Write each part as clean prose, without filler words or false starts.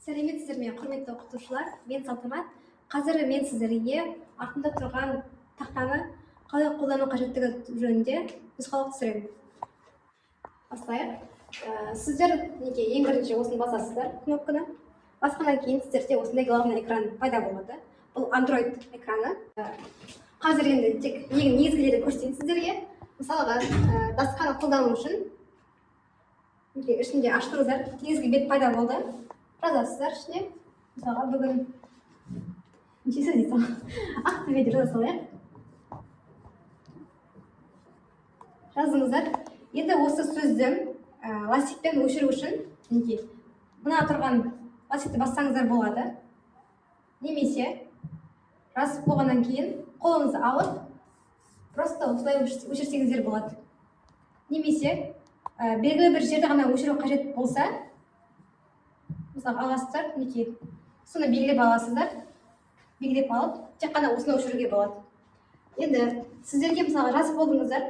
Сәлеметсіздер ме, құрметті оқытушылар? Мен Салтанат. Қазір мен сіздерге артында тұрған тақтаны қалай қолдану қажеттігі жөнінде нұсқаулық түсіремін. Бастайық. Сіздер ең бірінші осыны басасыздар, кнопканы. Басқаннан кейін сіздерде осындай главный экран пайда болады. Бұл Android экраны. Қазір енді тек негізгілерді көрсетейін сіздерге. Мысалға, дастарханы қолдану үшін ішінде аштырыңыздар, негізгі бет пайда болды. Жазасыздар ішіне. Мысалға, бүгін нешесі дейсің? Ақтөбеде жаза салайық. Жазыңыздар. Енді осы сөзді ластикпен өшіру үшін мына тұрған ластикті бассаңыздар болады. Немесе жазып болғаннан кейін қолыңызды алып, просто осылай өшірсеңіздер болады. Немесе белгілі бір жерді ғана өшіру қажет болса, мысалы аласыздар, соны белгілеп аласыздар, белгілеп алып, тек қана осыны өшіруге болады. Енді сіздерге мысалы жазып болдыңыздар,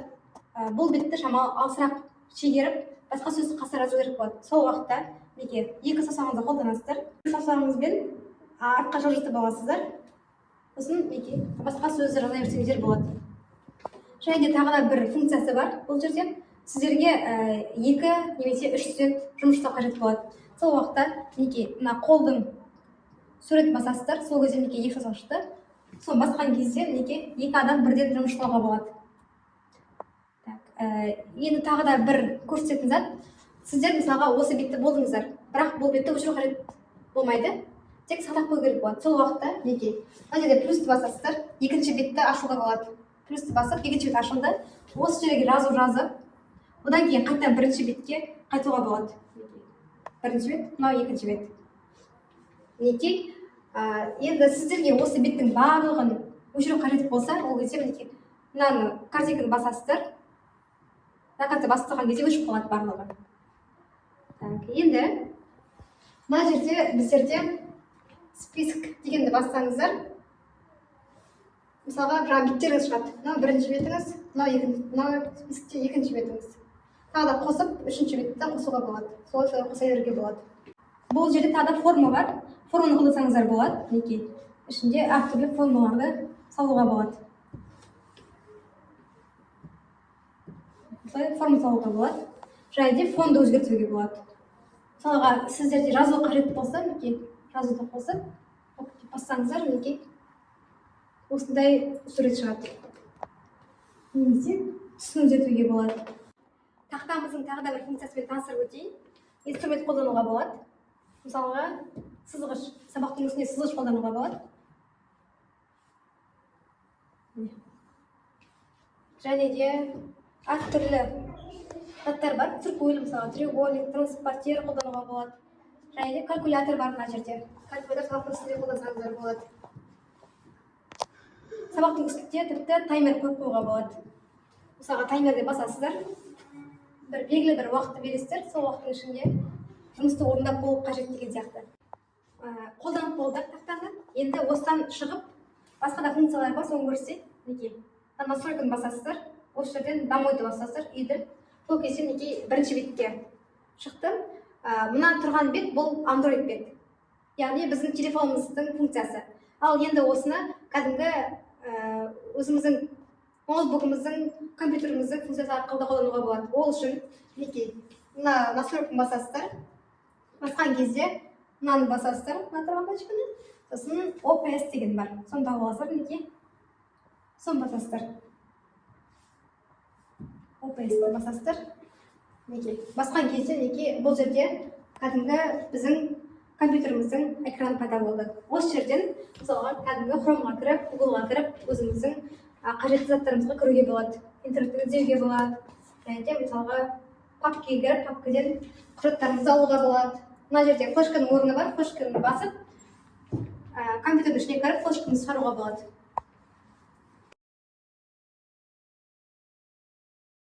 бұл бетті шамалы алысырақ шегеріп, басқа сөзді қоса жазу керек болады. Сол уақытта екі саусағыңызды қолданасыздар, саусағыңызбен артқа жылжытып аласыздар, сосын басқа сөзді жаза берсеңіздер болады. Және де тағы да бір функциясы бар бұл жерде. Сіздерге 2 немесе 3 студент жұмыс жасау қажет болады. Сол уақытта мына қолдың сурет басасыздар, сол кезде 2 саусақшты. Сол басқан кезде 2 адам бірден жұмыс жасауға болады. Енді тағы да бір көрсететін зат, сіздер мысалға осы бетте болдыңыздар, бірақ бұл бетті өшіру қажет болмайды, тек сақтап қою керек болады. Сол уақытта мына жерде плюсті басасыздар, екінші бетті ашуға болады. Плюсті басып, екінші бет ашылды. Осы жерге жазып, одан кейін қайттан бірінші бетке қайтуға болады. Бірінші бет, мынау екінші бет. Енді сіздерге осы беттің барлығын өшіру қажет болса, ол кезде мынаны картинканы басасыздар. Мына картинканы басып кезде өшіп қалады барлығы. Енді мына жерде біздерде список дегенді бассаңыздар, мысалға жаңа беттеріңіз шығады. Мынау бірінші бетіңіз, мынау спискте екінші бетіңіз. Тағы да қосып, үшінші бетті қосуға болады. Солай қоса беруге болады. Бұл жерде тағы да форма бар. Форманы қолдансаңыздар болады. Ішінде әртүрлі формаларды салуға болады. Солай форма салуға болады. Және де фонды өзгертуге болады. Мысалға, сіздерде жазу қажет болса, жазуды қосып, бассаңыздар, осындай сурет шығады. Немесе түсін өзгертуге болады. Тақтамыздың тағы да бір функциясымен таныстырып өтейін. Инструмент қолдануға болады. Мысалға, сызғыш, сабақтың үстіне сызғыш қолдануға болады. Және де әртүрлі заттар бар. Циркуль, мысалы, треугольник, транспортер қолдануға болады. Және де калькулятор бар мына жерде. Калькулятор сабақтың үстінде қолдансаңыздар болады. Сабақтың үстінде тіпті таймер қойып қоюға болады. Мысалға, таймерде басасыздар. Белгілі бір уақытты бересіздер, сол уақыттың ішінде жұмысты орындап болу қажет деген сияқты. Қолданып болдық тақтаны. Енді осыдан шығып, басқа да функциялар бар, соны көрсетейін. Настройканы басасыздар, осы жерден домойды басасыздар, үйді. Сол кезде бірінші бетке шықты. Мына тұрған бет бұл Android бет. Яғни біздің телефонымыздың функциясы. Ал енді осыны кәдімгі өзіміздің ноутбугымыздың, компьютеріміздің функциясы арқылы қолдануға болады. Ол үшін мына настройканы басасыздар. Басқан кезде мынаны басасыздар, мына тұрған точканы. Сосын OPS деген бар. Соны тауып аласыздар, соны басасыздар. OPS-ті басасыздар. Басқан кезде бұл жерде кәдімгі біздің компьютеріміздің экраны пайда болды. Осы жерден мысалға кәдімгі Chrome-ға кіріп, Google-ға кіріп, өзіміздің қажетті заттарымызға кіруге болады. Интернетті іздеуге болады. Және де мысалға папкеге кіріп, папкеден құжаттарымызды алуға болады. Мына жерде флешканың орны бар, флешканы басып, компьютердің ішіне кіріп, флешканы шығаруға болады.